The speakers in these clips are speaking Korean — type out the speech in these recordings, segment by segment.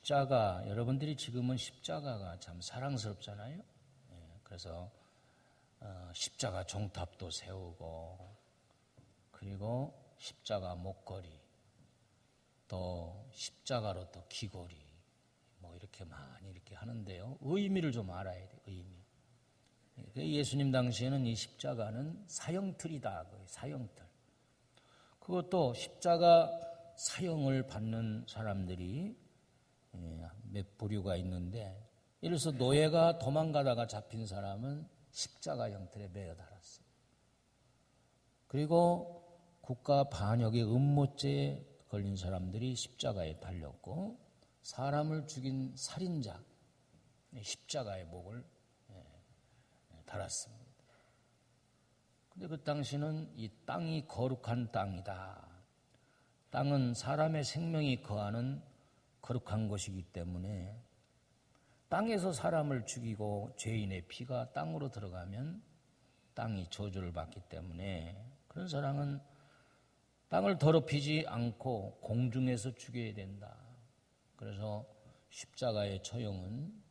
십자가, 여러분들이 지금은 십자가가 참 사랑스럽잖아요. 그래서 십자가 종탑도 세우고, 그리고 십자가 목걸이, 또 십자가로 또 귀걸이, 뭐 이렇게 많이 이렇게 하는데요. 의미를 좀 알아야 돼요. 의미. 예수님 당시에는 이 십자가는 사형틀이다. 사형틀. 그것도 십자가 사형을 받는 사람들이 몇 부류가 있는데, 예를 들어서 노예가 도망가다가 잡힌 사람은 십자가 형틀에 매어 달았어요. 그리고 국가 반역의 음모죄에 걸린 사람들이 십자가에 달렸고, 사람을 죽인 살인자 십자가의 목을 달았습니다. 근데 그 당시는 이 땅이 거룩한 땅이다. 땅은 사람의 생명이 거하는 거룩한 것이기 때문에 땅에서 사람을 죽이고 죄인의 피가 땅으로 들어가면 땅이 저주를 받기 때문에 그런 사람은 땅을 더럽히지 않고 공중에서 죽여야 된다. 그래서 십자가의 처형은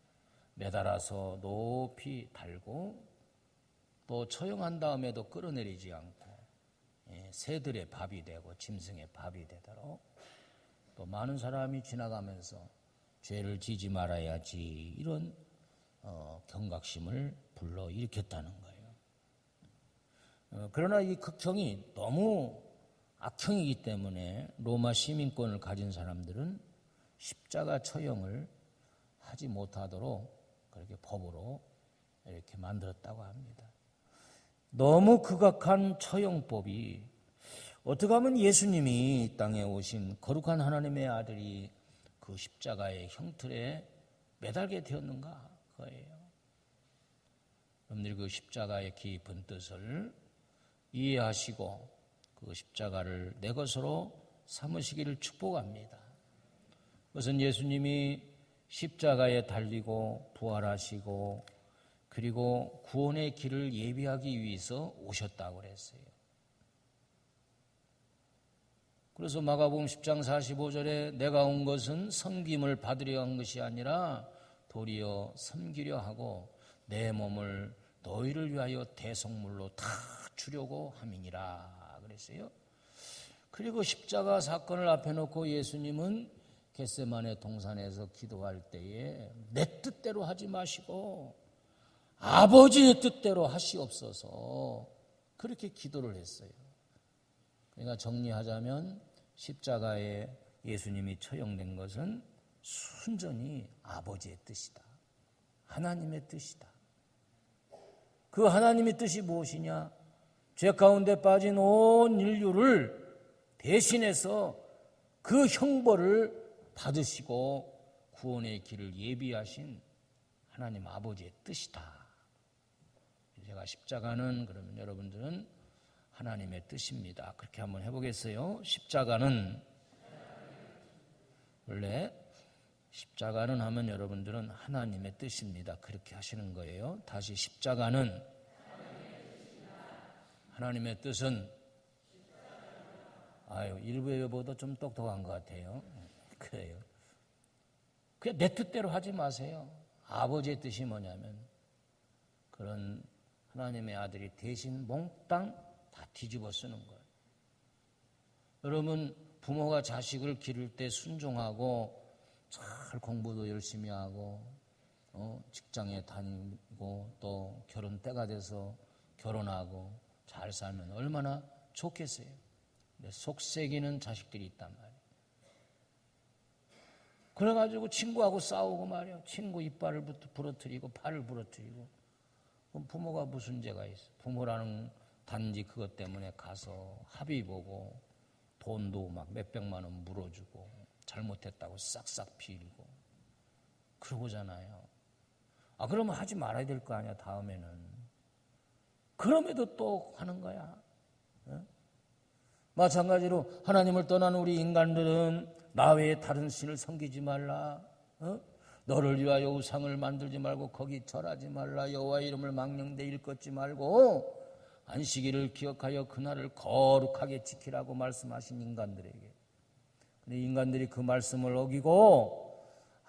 매달아서 높이 달고, 또 처형한 다음에도 끌어내리지 않고 새들의 밥이 되고 짐승의 밥이 되도록, 또 많은 사람이 지나가면서 죄를 지지 말아야지, 이런 경각심을 불러일으켰다는 거예요. 그러나 이 극형이 너무 악형이기 때문에 로마 시민권을 가진 사람들은 십자가 처형을 하지 못하도록 그렇게 법으로 이렇게 만들었다고 합니다. 너무 극악한 처형법이 어떻게 하면 예수님이 이 땅에 오신 거룩한 하나님의 아들이 그 십자가의 형틀에 매달게 되었는가, 그거예요. 여러분들이 그 십자가의 깊은 뜻을 이해하시고 그 십자가를 내 것으로 삼으시기를 축복합니다. 그것은 예수님이 십자가에 달리고 부활하시고 그리고 구원의 길을 예비하기 위해서 오셨다고 그랬어요. 그래서 마가복음 10장 45절에 내가 온 것은 섬김을 받으려 한 것이 아니라 도리어 섬기려 하고 내 몸을 너희를 위하여 대속물로 다 주려고 함이니라 그랬어요. 그리고 십자가 사건을 앞에 놓고 예수님은 겟세마네 동산에서 기도할 때에 내 뜻대로 하지 마시고 아버지의 뜻대로 하시옵소서, 그렇게 기도를 했어요. 그러니까 정리하자면 십자가에 예수님이 처형된 것은 순전히 아버지의 뜻이다. 하나님의 뜻이다. 그 하나님의 뜻이 무엇이냐? 죄 가운데 빠진 온 인류를 대신해서 그 형벌을 받으시고 구원의 길을 예비하신 하나님 아버지의 뜻이다. 제가 십자가는, 그러면 여러분들은 하나님의 뜻입니다. 그렇게 한번 해보겠어요. 십자가는, 원래 십자가는 하면 여러분들은 하나님의 뜻입니다. 그렇게 하시는 거예요. 다시, 십자가는 하나님의 뜻은, 일부 여보도 좀 똑똑한 것 같아요. 그래요. 그냥 내 뜻대로 하지 마세요. 아버지의 뜻이 뭐냐면 그런 하나님의 아들이 대신 몽땅 다 뒤집어 쓰는 거예요. 여러분, 부모가 자식을 기를 때 순종하고 잘 공부도 열심히 하고 직장에 다니고 또 결혼 때가 돼서 결혼하고 잘 살면 얼마나 좋겠어요. 근데 속썩이는 자식들이 있단 말이에요. 그래가지고 친구하고 싸우고 말이에요. 친구 이빨을 부러뜨리고 팔을 부러뜨리고. 그럼 부모가 무슨 죄가 있어? 부모라는 단지 그것 때문에 가서 합의 보고 돈도 막 몇백만 원 물어주고 잘못했다고 싹싹 빌고 그러고잖아요. 그러면 하지 말아야 될 거 아니야, 다음에는. 그럼에도 또 하는 거야. 마찬가지로 하나님을 떠난 우리 인간들은 나 외에 다른 신을 섬기지 말라. 너를 위하여 우상을 만들지 말고 거기 절하지 말라. 여호와의 이름을 망령되이 일컫지 말고 안식일을 기억하여 그날을 거룩하게 지키라고 말씀하신 인간들에게. 근데 인간들이 그 말씀을 어기고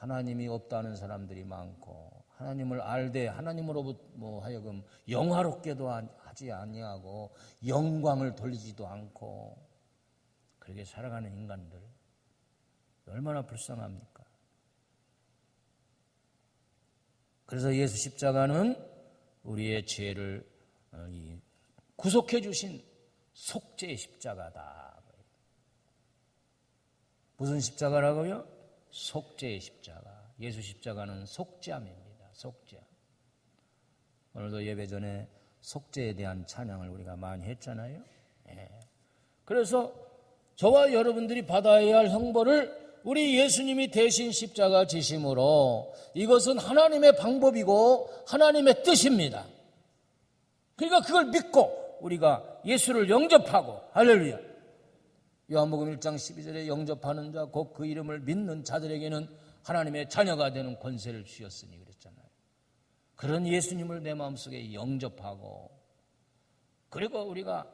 하나님이 없다는 사람들이 많고 하나님을 알되 하나님으로부터 하여금 영화롭게도 하지 아니하고 영광을 돌리지도 않고 그렇게 살아가는 인간들 얼마나 불쌍합니까? 그래서 예수 십자가는 우리의 죄를 구속해 주신 속죄의 십자가다. 무슨 십자가라고요? 속죄의 십자가. 예수 십자가는 속죄함입니다. 속죄함. 오늘도 예배 전에 속죄에 대한 찬양을 우리가 많이 했잖아요. 그래서 저와 여러분들이 받아야 할 형벌을 우리 예수님이 대신 십자가 지심으로 이것은 하나님의 방법이고 하나님의 뜻입니다. 그러니까 그걸 믿고 우리가 예수를 영접하고 할렐루야. 요한복음 1장 12절에 영접하는 자 곧 그 이름을 믿는 자들에게는 하나님의 자녀가 되는 권세를 주셨으니 그랬잖아요. 그런 예수님을 내 마음속에 영접하고 그리고 우리가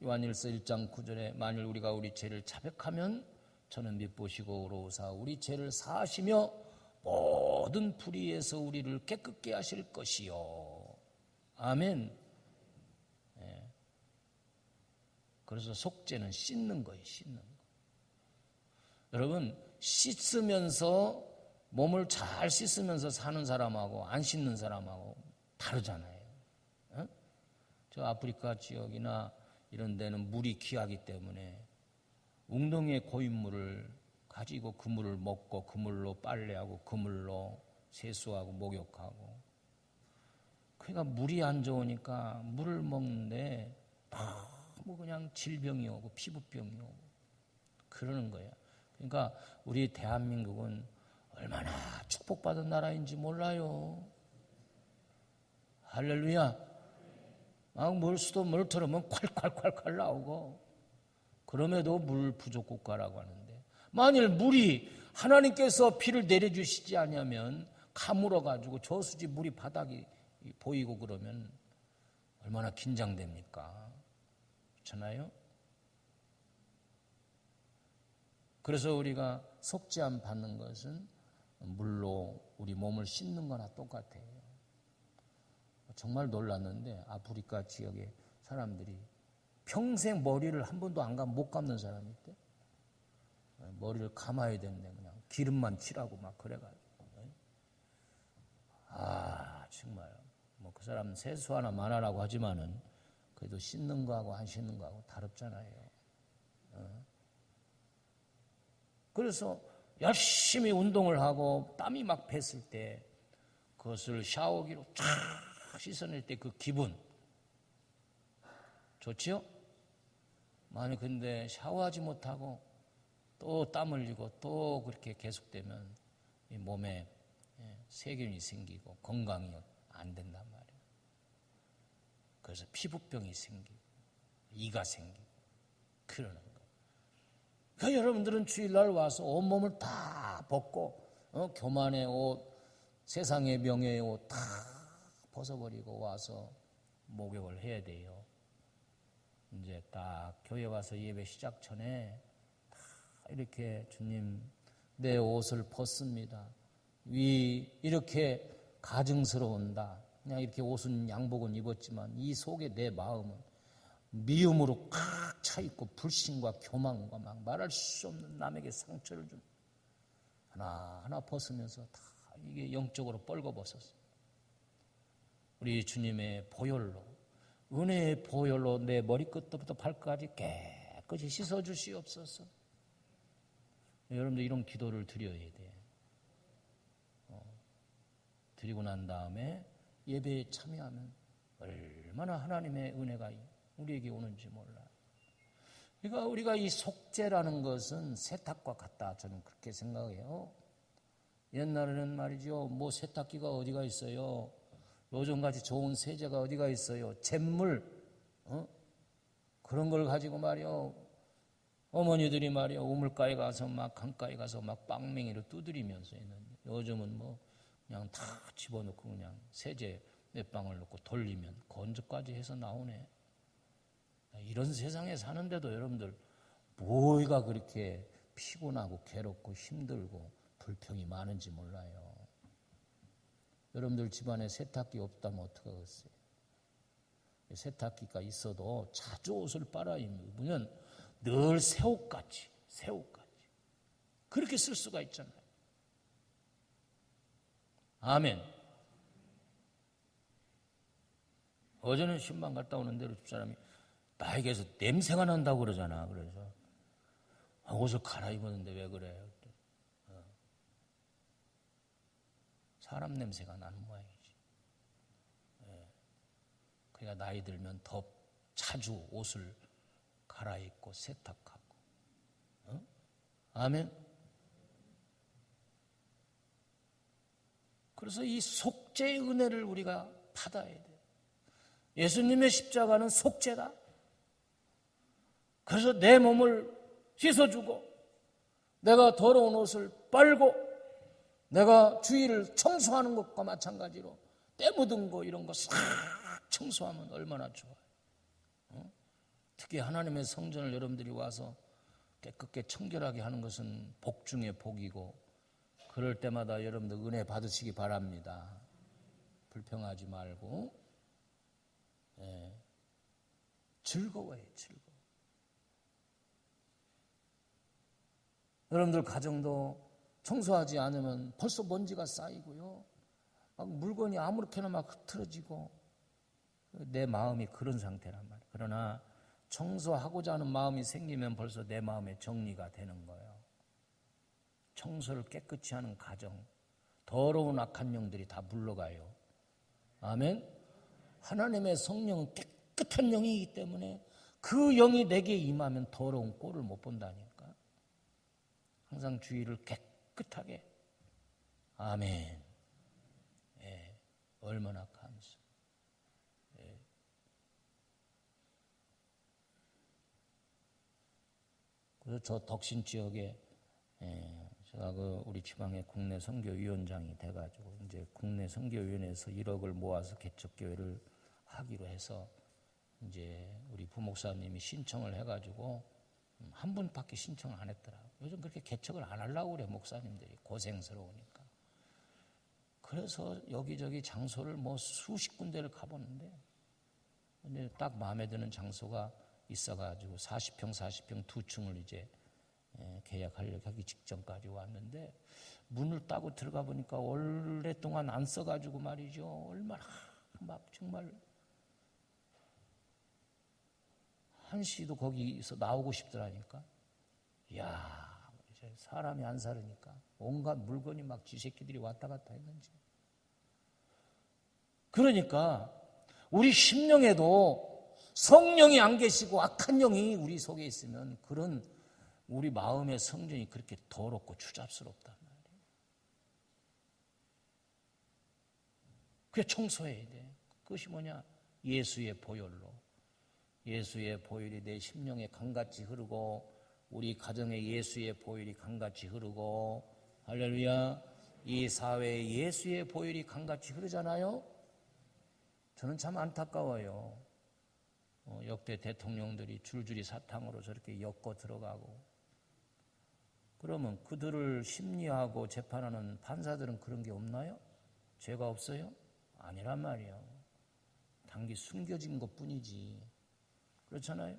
요한일서 1장 9절에 만일 우리가 우리 죄를 자백하면 저는 미쁘시고 의로우사 우리 죄를 사하시며 모든 불의에서 우리를 깨끗게 하실 것이요. 아멘. 그래서 속죄는 씻는 거예요. 씻는 거. 여러분 씻으면서 몸을 잘 씻으면서 사는 사람하고 안 씻는 사람하고 다르잖아요. 저 아프리카 지역이나 이런 데는 물이 귀하기 때문에 웅덩이의 고인물을 가지고 그 물을 먹고 그 물로 빨래하고 그 물로 세수하고 목욕하고 그러니까 물이 안 좋으니까 물을 먹는데 뭐 그냥 질병이 오고 피부병이 오고 그러는 거예요. 그러니까 우리 대한민국은 얼마나 축복받은 나라인지 몰라요. 할렐루야. 막 물수도 물 틀으면 콸콸콸콸 나오고 그럼에도 물 부족 국가라고 하는데 만일 물이 하나님께서 비를 내려주시지 않으면 가물어가지고 저수지 물이 바닥이 보이고 그러면 얼마나 긴장됩니까? 그렇잖아요? 그래서 우리가 속죄함 받는 것은 물로 우리 몸을 씻는 거나 똑같아요. 정말 놀랐는데 아프리카 지역의 사람들이 평생 머리를 한 번도 못 감는 사람이 있대. 머리를 감아야 되는데 그냥 기름만 칠하고 막 그래가지고. 정말 뭐 그 사람 세수 하나 만하라고 하지만은 그래도 씻는 거하고 안 씻는 거하고 다릅잖아요. 그래서 열심히 운동을 하고 땀이 막 뱄을 때 그것을 샤워기로 쫙 씻어낼 때 그 기분 좋지요? 만약 근데 샤워하지 못하고 또 땀 흘리고 또 그렇게 계속되면 이 몸에 세균이 생기고 건강이 안 된단 말이에요. 그래서 피부병이 생기고 이가 생기고 그러는 거예요. 그러니까 여러분들은 주일날 와서 온몸을 다 벗고 교만의 옷, 세상의 명예의 옷 다 벗어버리고 와서 목욕을 해야 돼요. 이제 딱 교회 와서 예배 시작 전에 다 이렇게 주님 내 옷을 벗습니다. 위 이렇게 가증스러운다. 그냥 이렇게 옷은 양복은 입었지만 이 속에 내 마음은 미움으로 꽉 차 있고 불신과 교만과 막 말할 수 없는 남에게 상처를 준 하나하나 벗으면서 다 이게 영적으로 뻘거벗었어. 우리 주님의 보혈로 은혜의 보혈로 내 머리끝부터 발끝까지 깨끗이 씻어주시옵소서. 여러분들 이런 기도를 드려야 돼. 드리고 난 다음에 예배에 참여하면 얼마나 하나님의 은혜가 우리에게 오는지 몰라요. 그러니까 우리가 이 속죄라는 것은 세탁과 같다. 저는 그렇게 생각해요. 옛날에는 말이죠. 뭐 세탁기가 어디가 있어요. 요즘같이 좋은 세제가 어디가 있어요. 잿물 그런 걸 가지고 말이요. 어머니들이 말이요. 우물가에 가서 막 강가에 가서 막 빵맹이로 두드리면서 했는데 요즘은 뭐 그냥 다 집어넣고 그냥 세제 몇 방울 넣고 돌리면 건조까지 해서 나오네. 이런 세상에 사는데도 여러분들 뭐가 그렇게 피곤하고 괴롭고 힘들고 불평이 많은지 몰라요. 여러분들 집안에 세탁기 없다면 어떡하겠어요? 세탁기가 있어도 자주 옷을 빨아 입으면 늘 새 옷같이 그렇게 쓸 수가 있잖아요. 아멘. 어제는 신방 갔다 오는데 집사람이 나에게서 냄새가 난다고 그러잖아. 그래서 옷을 갈아입었는데 왜 그래? 사람 냄새가 나는 모양이지. 그러니까 나이 들면 더 자주 옷을 갈아입고 세탁하고. 아멘. 그래서 이 속죄의 은혜를 우리가 받아야 돼요. 예수님의 십자가는 속죄다. 그래서 내 몸을 씻어주고 내가 더러운 옷을 빨고 내가 주위를 청소하는 것과 마찬가지로 때 묻은 거 이런 거 싹 청소하면 얼마나 좋아요. 특히 하나님의 성전을 여러분들이 와서 깨끗게 청결하게 하는 것은 복 중에 복이고 그럴 때마다 여러분들 은혜 받으시기 바랍니다. 불평하지 말고 즐거워요. 여러분들 가정도 청소하지 않으면 벌써 먼지가 쌓이고요. 막 물건이 아무렇게나 막 흐트러지고 내 마음이 그런 상태란 말이에요. 그러나 청소하고자 하는 마음이 생기면 벌써 내 마음에 정리가 되는 거예요. 청소를 깨끗이 하는 가정, 더러운 악한 영들이 다 물러가요. 아멘. 하나님의 성령은 깨끗한 영이기 때문에 그 영이 내게 임하면 더러운 꼴을 못 본다니까. 항상 주의를 깨끗하게. 아멘. 얼마나 감사. 그래서 저 덕신 지역에 제가 우리 지방의 국내 선교위원장이 돼가지고 이제 국내 선교위원회에서 1억을 모아서 개척교회를 하기로 해서 이제 우리 부목사님이 신청을 해가지고 한 분밖에 신청을 안 했더라고요. 요즘 그렇게 개척을 안 하려고 그래 목사님들이 고생스러우니까. 그래서 여기저기 장소를 뭐 수십 군데를 가보는데 근데 딱 마음에 드는 장소가 있어가지고 40평 두 층을 이제 계약하려고 하기 직전까지 왔는데 문을 따고 들어가 보니까 오랫동안 안 써가지고 말이죠. 얼마나 막 정말 한시도 거기서 나오고 싶더라니까. 이야, 이제 사람이 안 살으니까 온갖 물건이 막 쥐새끼들이 왔다 갔다 했는지. 그러니까 우리 심령에도 성령이 안 계시고 악한 영이 우리 속에 있으면 그런 우리 마음의 성전이 그렇게 더럽고 추잡스럽단 말이에요. 그게 청소해야 돼. 그것이 뭐냐? 예수의 보혈로. 예수의 보혈이 내 심령에 강같이 흐르고 우리 가정에 예수의 보혈이 강같이 흐르고 할렐루야. 이 사회에 예수의 보혈이 강같이 흐르잖아요. 저는 참 안타까워요. 역대 대통령들이 줄줄이 사탕으로 저렇게 엮어 들어가고 그러면 그들을 심리하고 재판하는 판사들은 그런 게 없나요? 죄가 없어요? 아니란 말이에요. 단기 숨겨진 것뿐이지. 그렇잖아요?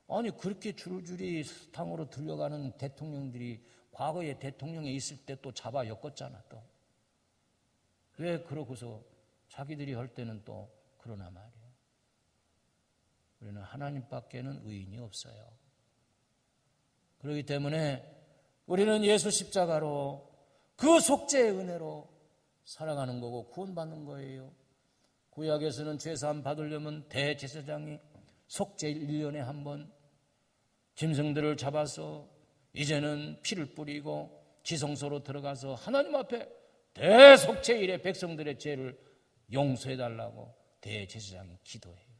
아니 그렇게 줄줄이 사탕으로 들려가는 대통령들이 과거에 대통령에 있을 때 또 잡아 엮었잖아. 또 왜 그러고서 자기들이 할 때는 또 그러나 말이에요. 우리는 하나님밖에는 의인이 없어요. 그렇기 때문에 우리는 예수 십자가로 그 속죄의 은혜로 살아가는 거고 구원받는 거예요. 구약에서는 죄사함 받으려면 대제사장이 속죄 1년에 한 번 짐승들을 잡아서 이제는 피를 뿌리고 지성소로 들어가서 하나님 앞에 대속죄일에 백성들의 죄를 용서해달라고 대제사장이 기도해요.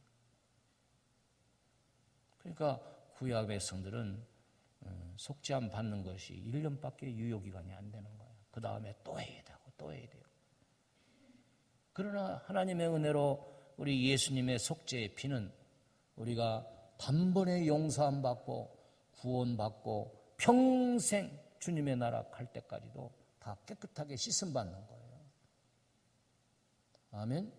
그러니까 구약 백성들은 속죄함 받는 것이 1년밖에 유효기간이 안 되는 거예요. 그 다음에 또 해야 되고 또 해야 돼요. 그러나 하나님의 은혜로 우리 예수님의 속죄의 피는 우리가 단번에 용서함 받고 구원받고 평생 주님의 나라 갈 때까지도 다 깨끗하게 씻음받는 거예요. 아멘.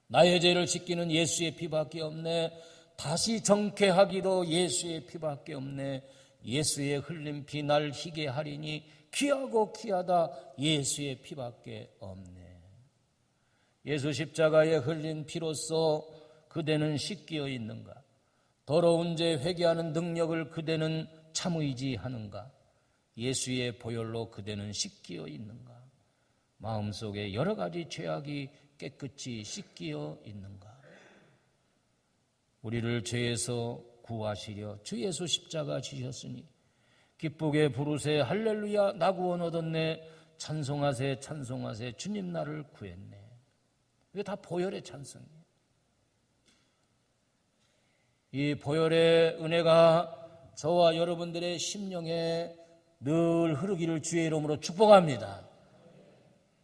나의 죄를 씻기는 예수의 피밖에 없네. 다시 정케하기도 예수의 피밖에 없네. 예수의 흘린 피 날 희게 하리니 귀하고 귀하다 예수의 피밖에 없네. 예수 십자가에 흘린 피로써 그대는 씻기어 있는가? 더러운 죄 회개하는 능력을 그대는 참의지하는가? 예수의 보혈로 그대는 씻기어 있는가? 마음속에 여러 가지 죄악이 깨끗이 씻기어 있는가? 우리를 죄에서 구하시려 주 예수 십자가 지셨으니 기쁘게 부르세 할렐루야 나 구원 얻었네. 찬송하세 찬송하세 주님 나를 구했네. 이게 다 보혈의 찬송이에요. 이 보혈의 은혜가 저와 여러분들의 심령에 늘 흐르기를 주의 이름으로 축복합니다.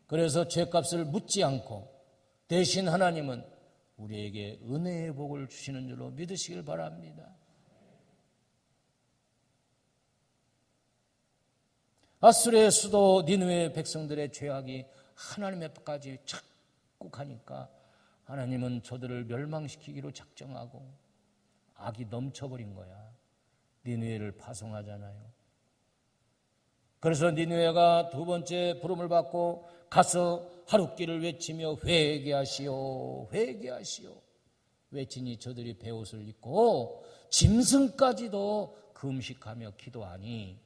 그래서 죄값을 묻지 않고 대신 하나님은 우리에게 은혜의 복을 주시는 줄로 믿으시길 바랍니다. 아수르의 수도 니느웨 백성들의 죄악이 하나님 앞까지 자꾸 가니까 하나님은 저들을 멸망시키기로 작정하고 악이 넘쳐버린 거야. 니느웨를 파송하잖아요. 그래서 니느웨가 두 번째 부름을 받고 가서 하룻길을 외치며 회개하시오 회개하시오 외치니 저들이 베옷을 입고 짐승까지도 금식하며 기도하니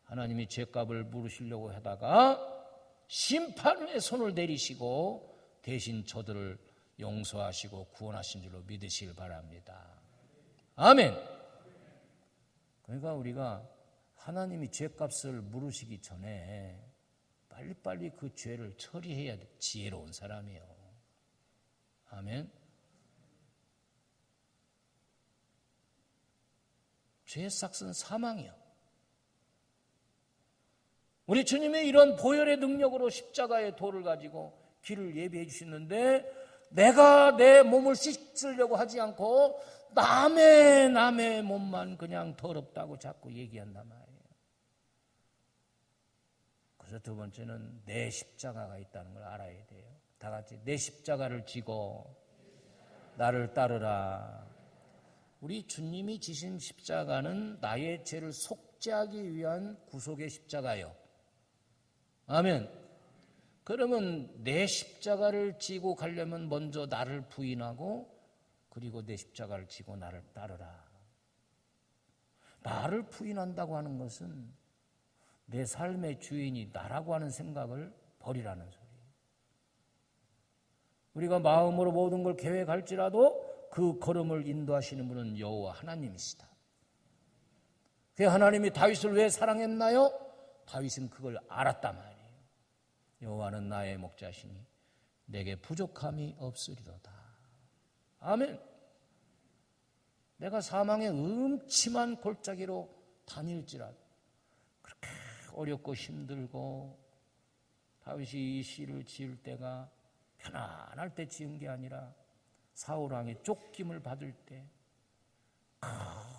하나님이 죄값을 물으시려고 하다가 심판의 손을 내리시고 대신 저들을 용서하시고 구원하신 줄로 믿으시길 바랍니다. 아멘. 그러니까 우리가 하나님이 죄값을 물으시기 전에 빨리빨리 그 죄를 처리해야 돼. 지혜로운 사람이에요. 아멘. 죄의 삭은 사망이요. 우리 주님의 이런 보혈의 능력으로 십자가의 돌을 가지고 길을 예비해 주시는데 내가 내 몸을 씻으려고 하지 않고 남의 몸만 그냥 더럽다고 자꾸 얘기한단 말이에요. 그래서 두 번째는 내 십자가가 있다는 걸 알아야 돼요. 다 같이 내 십자가를 지고 나를 따르라. 우리 주님이 지신 십자가는 나의 죄를 속죄하기 위한 구속의 십자가예요. 아멘. 그러면 내 십자가를 지고 가려면 먼저 나를 부인하고 그리고 내 십자가를 지고 나를 따르라. 나를 부인한다고 하는 것은 내 삶의 주인이 나라고 하는 생각을 버리라는 소리예요. 우리가 마음으로 모든 걸 계획할지라도 그 걸음을 인도하시는 분은 여호와 하나님이시다. 그 하나님이 다윗을 왜 사랑했나요? 다윗은 그걸 알았단 말이에요. 여호와는 나의 목자시니 내게 부족함이 없으리로다. 아멘. 내가 사망의 음침한 골짜기로 다닐지라도 그렇게 어렵고 힘들고 다윗이 이 시를 지을 때가 편안할 때 지은 게 아니라 사울 왕의 쫓김을 받을 때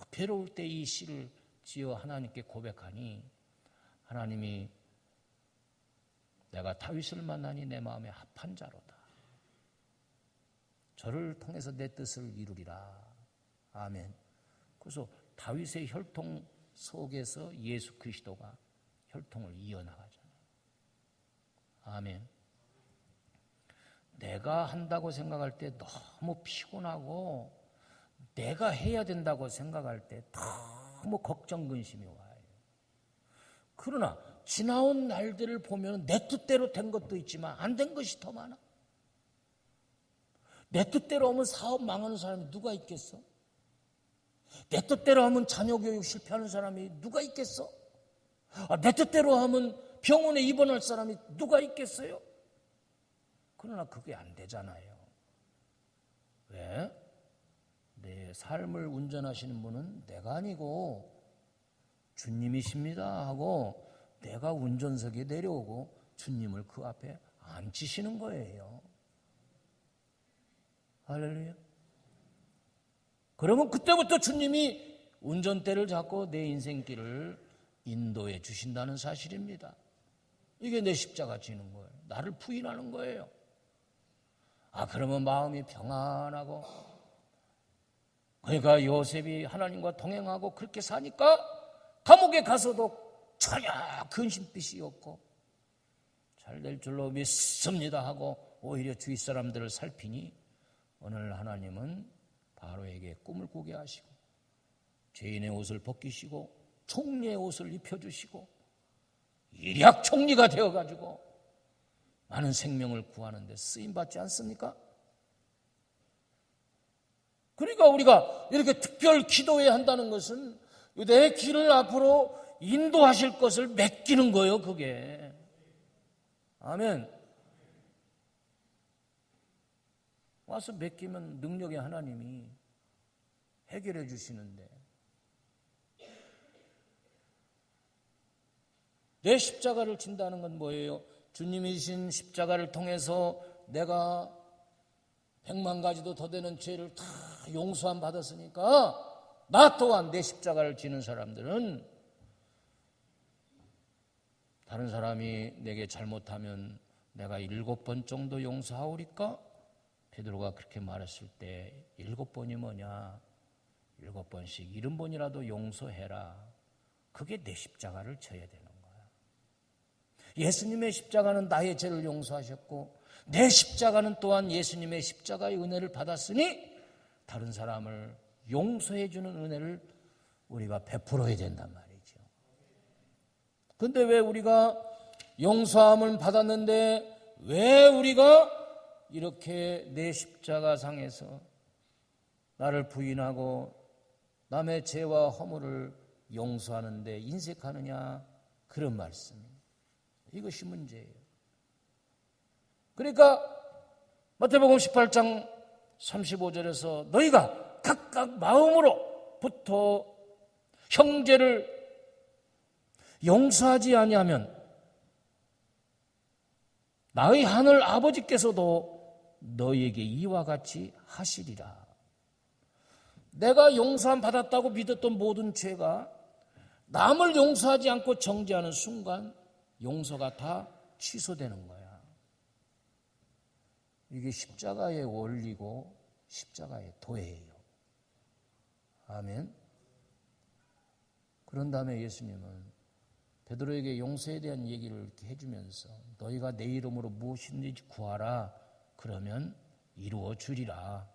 괴로울 때 이 시를 지어 하나님께 고백하니 하나님이 내가 다윗을 만나니 내 마음에 합한 자로다. 저를 통해서 내 뜻을 이루리라. 아멘. 그래서 다윗의 혈통 속에서 예수 그리스도가 혈통을 이어나가잖아요. 아멘. 내가 한다고 생각할 때 너무 피곤하고 내가 해야 된다고 생각할 때 너무 걱정 근심이 와요. 그러나 지나온 날들을 보면 내 뜻대로 된 것도 있지만 안 된 것이 더 많아. 내 뜻대로 하면 사업 망하는 사람이 누가 있겠어? 내 뜻대로 하면 자녀 교육 실패하는 사람이 누가 있겠어? 내 뜻대로 하면 병원에 입원할 사람이 누가 있겠어요? 그러나 그게 안 되잖아요. 왜? 내 삶을 운전하시는 분은 내가 아니고 주님이십니다 하고 내가 운전석에 내려오고 주님을 그 앞에 앉히시는 거예요. 할렐루야. 그러면 그때부터 주님이 운전대를 잡고 내 인생길을 인도해 주신다는 사실입니다. 이게 내 십자가 지는 거예요. 나를 부인하는 거예요. 그러면 마음이 평안하고, 그러니까 요셉이 하나님과 동행하고 그렇게 사니까 감옥에 가서도 전혀 근심빛이 없고 잘 될 줄로 믿습니다 하고 오히려 주위 사람들을 살피니 오늘 하나님은 바로에게 꿈을 꾸게 하시고 죄인의 옷을 벗기시고 총리의 옷을 입혀주시고 일약 총리가 되어가지고 많은 생명을 구하는 데 쓰임받지 않습니까? 그러니까 우리가 이렇게 특별 기도해야 한다는 것은 내 길을 앞으로 인도하실 것을 맡기는 거예요, 그게. 아멘. 와서 맡기면 능력의 하나님이 해결해 주시는데, 내 십자가를 진다는 건 뭐예요? 주님이 진 십자가를 통해서 내가 100만 가지도 더 되는 죄를 다 용서함 받았으니까 나 또한 내 십자가를 지는 사람들은 다른 사람이 내게 잘못하면 내가 7번 정도 용서하오리까? 베드로가 그렇게 말했을 때 7번이 뭐냐? 7번씩 70번이라도 용서해라. 그게 내 십자가를 져야 되는 거야. 예수님의 십자가는 나의 죄를 용서하셨고 내 십자가는 또한 예수님의 십자가의 은혜를 받았으니 다른 사람을 용서해 주는 은혜를 우리가 베풀어야 된단 말이죠. 그런데 왜 우리가 용서함을 받았는데 왜 우리가 이렇게 내 십자가 상에서 나를 부인하고 남의 죄와 허물을 용서하는 데 인색하느냐, 그런 말씀입니다. 이것이 문제예요. 그러니까 마태복음 18장 35절에서 너희가 각각 마음으로부터 형제를 용서하지 아니하면 나의 하늘 아버지께서도 너희에게 이와 같이 하시리라. 내가 용서함 받았다고 믿었던 모든 죄가 남을 용서하지 않고 정죄하는 순간 용서가 다 취소되는 거야. 이게 십자가의 원리고 십자가의 도예요. 아멘. 그런 다음에 예수님은 베드로에게 용서에 대한 얘기를 이렇게 해주면서 너희가 내 이름으로 무엇이든지 구하라. 그러면 이루어 주리라.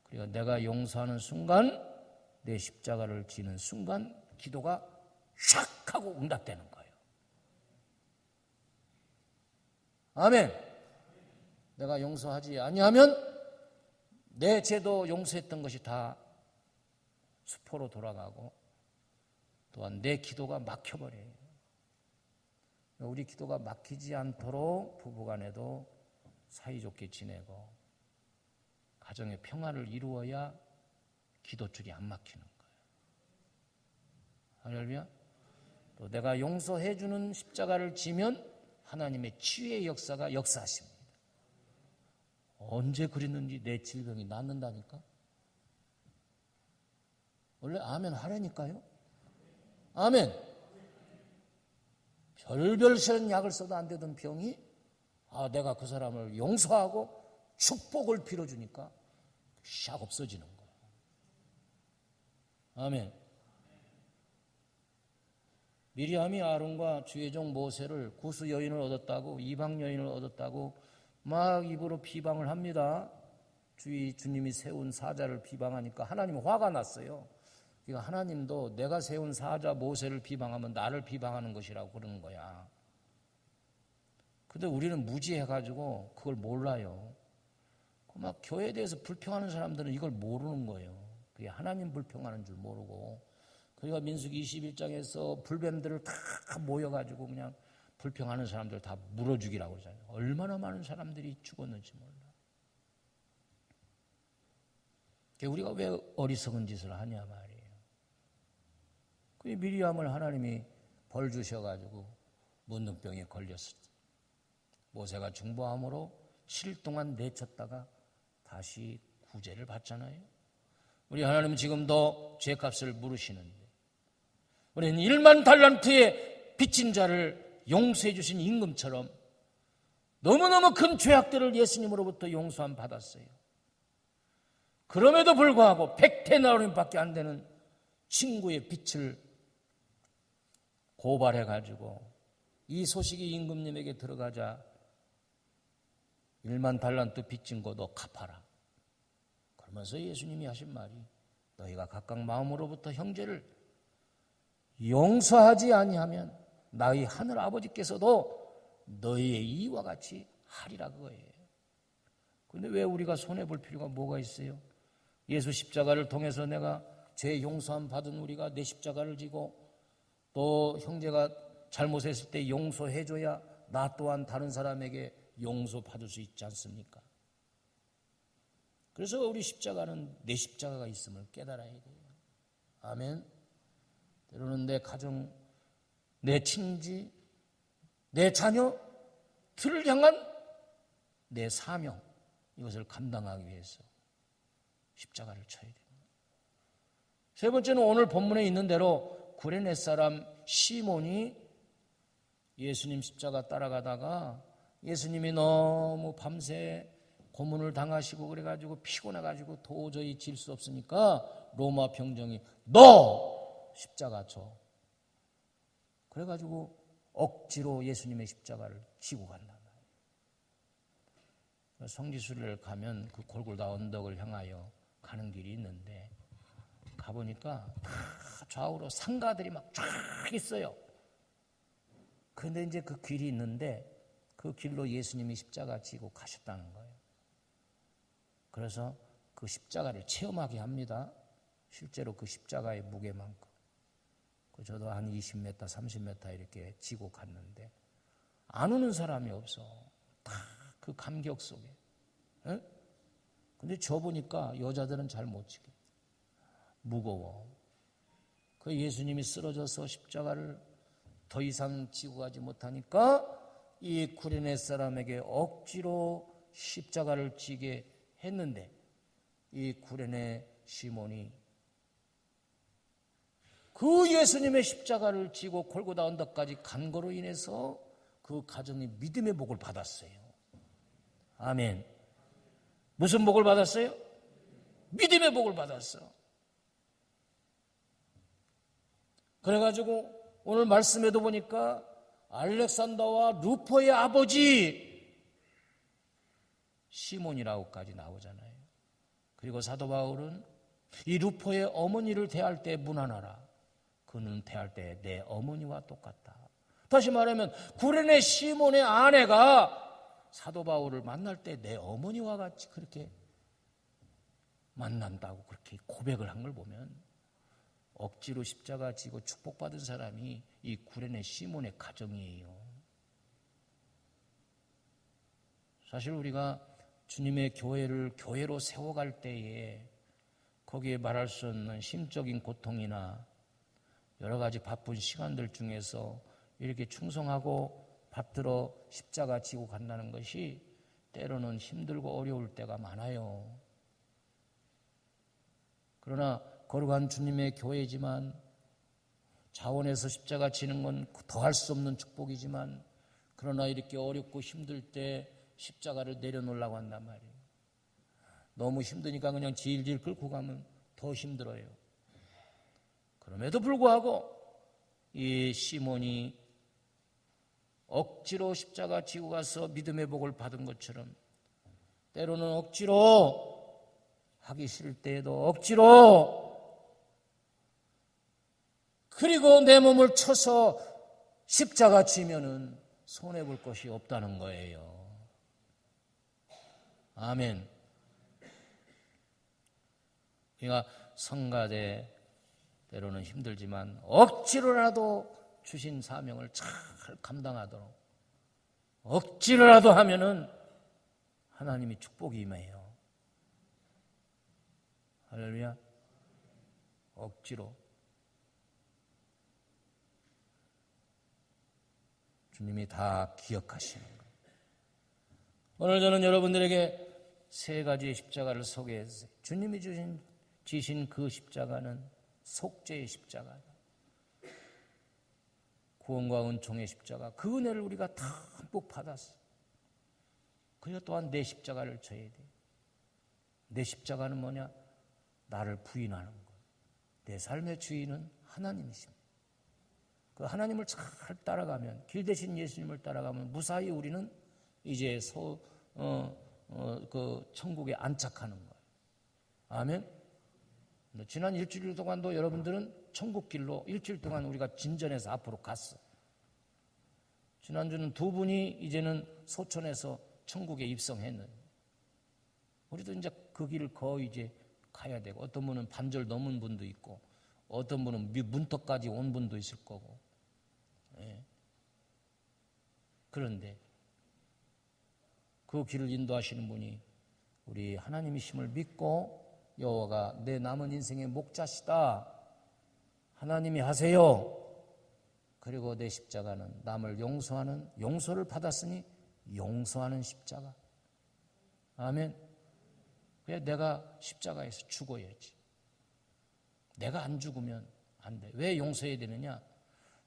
그리고 내가 용서하는 순간, 내 십자가를 지는 순간 기도가 샥 하고 응답되는 거예요. 아멘. 내가 용서하지 아니하면 내 죄도 용서했던 것이 다 수포로 돌아가고 또한 내 기도가 막혀버려요. 우리 기도가 막히지 않도록 부부간에도 사이좋게 지내고 가정의 평화를 이루어야 기도줄이 안 막히는 거예요. 할렐루야. 또 내가 용서해주는 십자가를 지면 하나님의 치유의 역사가 역사하십니다. 언제 그랬는지 내 질병이 낫는다니까. 원래 아멘 하라니까요. 아멘. 별별스런 약을 써도 안 되던 병이 내가 그 사람을 용서하고 축복을 빌어주니까 샥 없어지는 거예요. 아멘. 미리암이 아론과 주의 종 모세를 구스 여인을 얻었다고, 이방 여인을 얻었다고 막 입으로 비방을 합니다. 주님이 세운 사자를 비방하니까 하나님은 화가 났어요. 그러니까 하나님도 내가 세운 사자 모세를 비방하면 나를 비방하는 것이라고 그러는 거야. 근데 우리는 무지해가지고 그걸 몰라요. 막 교회에 대해서 불평하는 사람들은 이걸 모르는 거예요. 그게 하나님 불평하는 줄 모르고. 그러니까 민수기 21장에서 불뱀들을 다 모여가지고 그냥 불평하는 사람들 다 물어 죽이라고 그러잖아요. 얼마나 많은 사람들이 죽었는지 몰라. 우리가 왜 어리석은 짓을 하냐 말이에요. 그 미리암을 하나님이 벌 주셔가지고 문둥병에 걸렸을 때 모세가 중보함으로 7일 동안 내쳤다가 다시 구제를 받잖아요. 우리 하나님은 지금도 죄값을 물으시는데 우리는 1만 달란트의 빚진 자를 용서해 주신 임금처럼 너무너무 큰 죄악들을 예수님으로부터 용서함 받았어요. 그럼에도 불구하고 100데나리온밖에 안 되는 친구의 빚을 고발해가지고 이 소식이 임금님에게 들어가자 1만 달란트 빚진 거 너 갚아라. 그러면서 예수님이 하신 말이 너희가 각각 마음으로부터 형제를 용서하지 아니하면 나의 하늘 아버지께서도 너희의 이와 같이 하리라 그거예요. 그런데 왜 우리가 손해볼 필요가 뭐가 있어요? 예수 십자가를 통해서 내가 죄 용서함 받은 우리가 내 십자가를 지고 또 형제가 잘못했을 때 용서해줘야 나 또한 다른 사람에게 용서받을 수 있지 않습니까? 그래서 우리 십자가는 내 십자가가 있음을 깨달아야 돼요. 아멘. 때로는 내 가정, 내 친지, 내 자녀들을 향한 내 사명, 이것을 감당하기 위해서 십자가를 쳐야 됩니다. 세 번째는 오늘 본문에 있는 대로 구레네 사람 시몬이 예수님 십자가 따라가다가 예수님이 너무 밤새 고문을 당하시고 그래가지고 피곤해가지고 도저히 질 수 없으니까 로마 병정이 너 십자가 쳐. 그래가지고 억지로 예수님의 십자가를 지고 간다. 성지순례를 가면 그 골고다 언덕을 향하여 가는 길이 있는데 가보니까 다 좌우로 상가들이 막 쫙 있어요. 그런데 이제 그 길이 있는데 그 길로 예수님이 십자가 지고 가셨다는 거예요. 그래서 그 십자가를 체험하게 합니다. 실제로 그 십자가의 무게만큼. 저도 한 20m, 30m 이렇게 지고 갔는데 안 오는 사람이 없어. 다 그 감격 속에. 에? 근데 저 보니까 여자들은 잘 못 지게. 무거워. 그 예수님이 쓰러져서 십자가를 더 이상 지고 가지 못하니까 이 구레네 사람에게 억지로 십자가를 지게 했는데 이 구레네 시몬이 그 예수님의 십자가를 지고 골고다 언덕까지 간 거로 인해서 그 가정이 믿음의 복을 받았어요. 아멘. 무슨 복을 받았어요? 믿음의 복을 받았어. 그래가지고 오늘 말씀에도 보니까 알렉산더와 루포의 아버지 시몬이라고까지 나오잖아요. 그리고 사도 바울은 이 루포의 어머니를 대할 때 무난하라. 그는 대할 때 내 어머니와 똑같다. 다시 말하면 구레네 시몬의 아내가 사도 바울을 만날 때 내 어머니와 같이 그렇게 만난다고 그렇게 고백을 한 걸 보면 억지로 십자가 지고 축복받은 사람이 이 구레네 시몬의 가정이에요. 사실 우리가 주님의 교회를 교회로 세워갈 때에 거기에 말할 수 없는 심적인 고통이나 여러 가지 바쁜 시간들 중에서 이렇게 충성하고 받들어 십자가 지고 간다는 것이 때로는 힘들고 어려울 때가 많아요. 그러나 거룩한 주님의 교회지만 자원해서 십자가 지는 건 더할 수 없는 축복이지만 그러나 이렇게 어렵고 힘들 때 십자가를 내려놓으려고 한단 말이에요. 너무 힘드니까 그냥 질질 끌고 가면 더 힘들어요. 그럼에도 불구하고 이 시몬이 억지로 십자가 지고 가서 믿음의 복을 받은 것처럼 때로는 억지로 하기 싫을 때에도 억지로 그리고 내 몸을 쳐서 십자가 지면은 손해볼 것이 없다는 거예요. 아멘. 그러니까 성가대 때로는 힘들지만 억지로라도 주신 사명을 잘 감당하도록 억지로라도 하면은 하나님이 축복이 임해요. 할렐루야. 억지로 주님이 다 기억하시는 거예요. 오늘 저는 여러분들에게 세 가지의 십자가를 소개했어요. 주님이 지신 그 십자가는 속죄의 십자가다. 구원과 은총의 십자가, 그 은혜를 우리가 듬뿍 받았어. 그리고 또한 내 십자가를 져야 돼. 내 십자가는 뭐냐? 나를 부인하는 것. 내 삶의 주인은 하나님이십니다. 그 하나님을 잘 따라가면, 길 대신 예수님을 따라가면 무사히 우리는 이제 그 천국에 안착하는 거예요. 아멘. 지난 일주일 동안도 여러분들은 천국 길로 일주일 동안 우리가 진전해서 앞으로 갔어. 지난주는 두 분이 이제는 소천에서 천국에 입성했는. 우리도 이제 그 길을 거의 이제 가야 되고, 어떤 분은 반절 넘은 분도 있고, 어떤 분은 문턱까지 온 분도 있을 거고. 예. 그런데 그 길을 인도하시는 분이 우리 하나님이심을 믿고, 여호와가 내 남은 인생의 목자시다, 하나님이 하세요. 그리고 내 십자가는 남을 용서하는, 용서를 받았으니 용서하는 십자가. 아멘. 그래, 내가 십자가에서 죽어야지. 내가 안 죽으면 안 돼. 왜 용서해야 되느냐?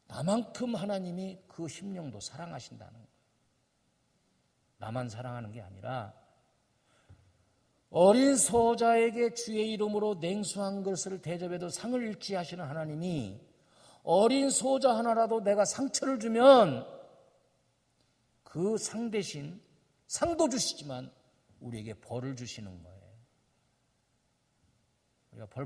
나만큼 하나님이 그 심령도 사랑하신다는 거예요. 나만 사랑하는 게 아니라 어린 소자에게 주의 이름으로 냉수한 것을 대접해도 상을 잃지 하시는 하나님이 어린 소자 하나라도 내가 상처를 주면 그 상 대신 상도 주시지만 우리에게 벌을 주시는 거예요. 우리가 벌